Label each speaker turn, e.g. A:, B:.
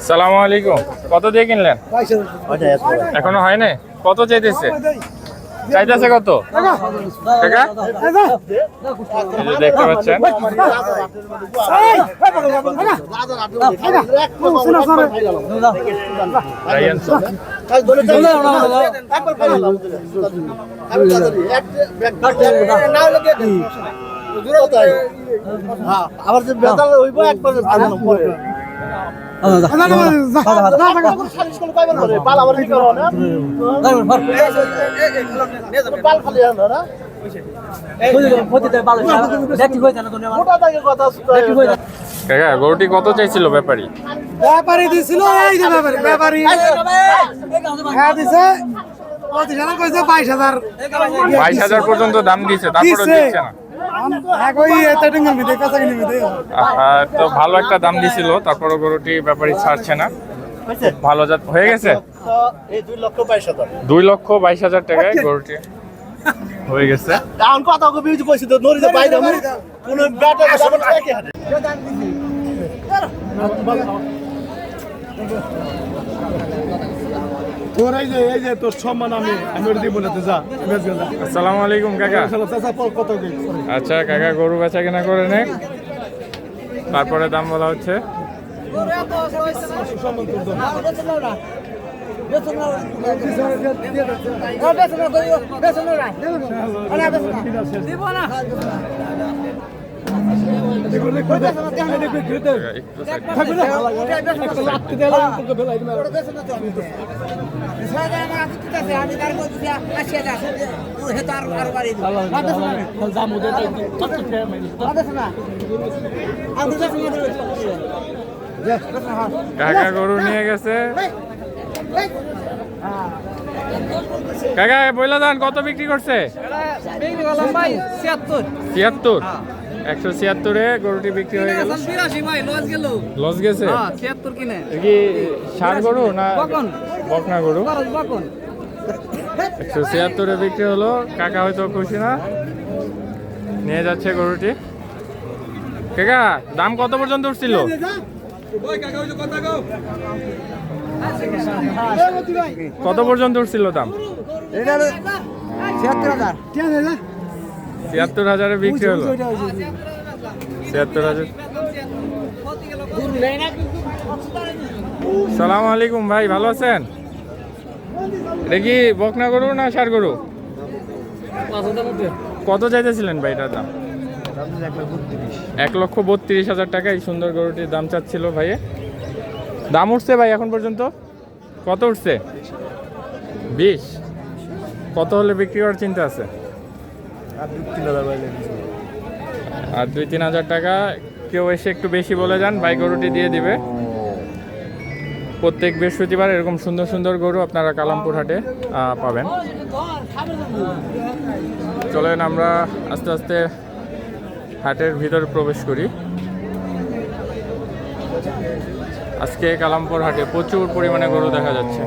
A: সালামু আলাইকুম। কত দিয়ে কিনলেন? এখনো হয় নাই? কত চাইতেছে? চাইতেছে কত টাকা? দেখতে পাচ্ছেন
B: আবার যে বেতাল হইব একবার পরে
A: গরুটি কত চাইছিল ব্যাপারী?
C: ব্যাপারী দিছিল এই যে ব্যাপারী দিছে
A: 22,000 পর্যন্ত দাম দিয়েছে, তারপরে দিচ্ছে না। তো ভালো একটা দাম দিছিল, তারপরে গরুটি ব্যাপারী ছাড়ছে না। ভালো জাত হয়ে গেছে। 2,22,000 টাকায় গরুটি হয়ে গেছে। আসসালামু আলাইকুম কাকা। আচ্ছা কাকা, গরু বেচা কেনা করে নে, তারপরে দাম বলা হচ্ছে। কাকা গরু নিয়ে গেছে। কাকা বইলা দান কত বিক্রি করছে? 76। 176-এ গরুটি বিক্রি হয়ে গেল। লস গেছে। কি ষাঁড় গরু না বকনা গরু? 176-এ বিক্রি হলো। কাকা হয়তো খুশি না, নিয়ে যাচ্ছে গরুটি। কাকা দাম কত পর্যন্ত উঠছিল? কত পর্যন্ত উঠছিল দাম? 76,000-এ বিক্রি হলো। 76,000। সালাম আলাইকুম ভাই, ভালো আছেন? এটা কি বকনা গরু না ষাঁড় গরু? কত চাইতেছিলেন ভাই এটার দাম? 1,32,000 টাকা এই সুন্দর গরুটির দাম চাচ্ছিল ভাইয়ে। দাম উঠছে ভাই এখন পর্যন্ত? কত উঠছে? 20। কত হলে বিক্রি করার চিন্তা আছে? আর 2-3 হাজার টাকা। কেউ এসে একটু বেশি বলে যান, ভাই গরুটি দিয়ে দিবে। প্রত্যেক বৃহস্পতিবার এরকম সুন্দর সুন্দর গরু আপনারা কালামপুর হাটে পাবেন। চলেন আমরা আস্তে আস্তে হাটের ভিতরে প্রবেশ করি। আজকে কালামপুর হাটে প্রচুর পরিমাণে গরু দেখা যাচ্ছে।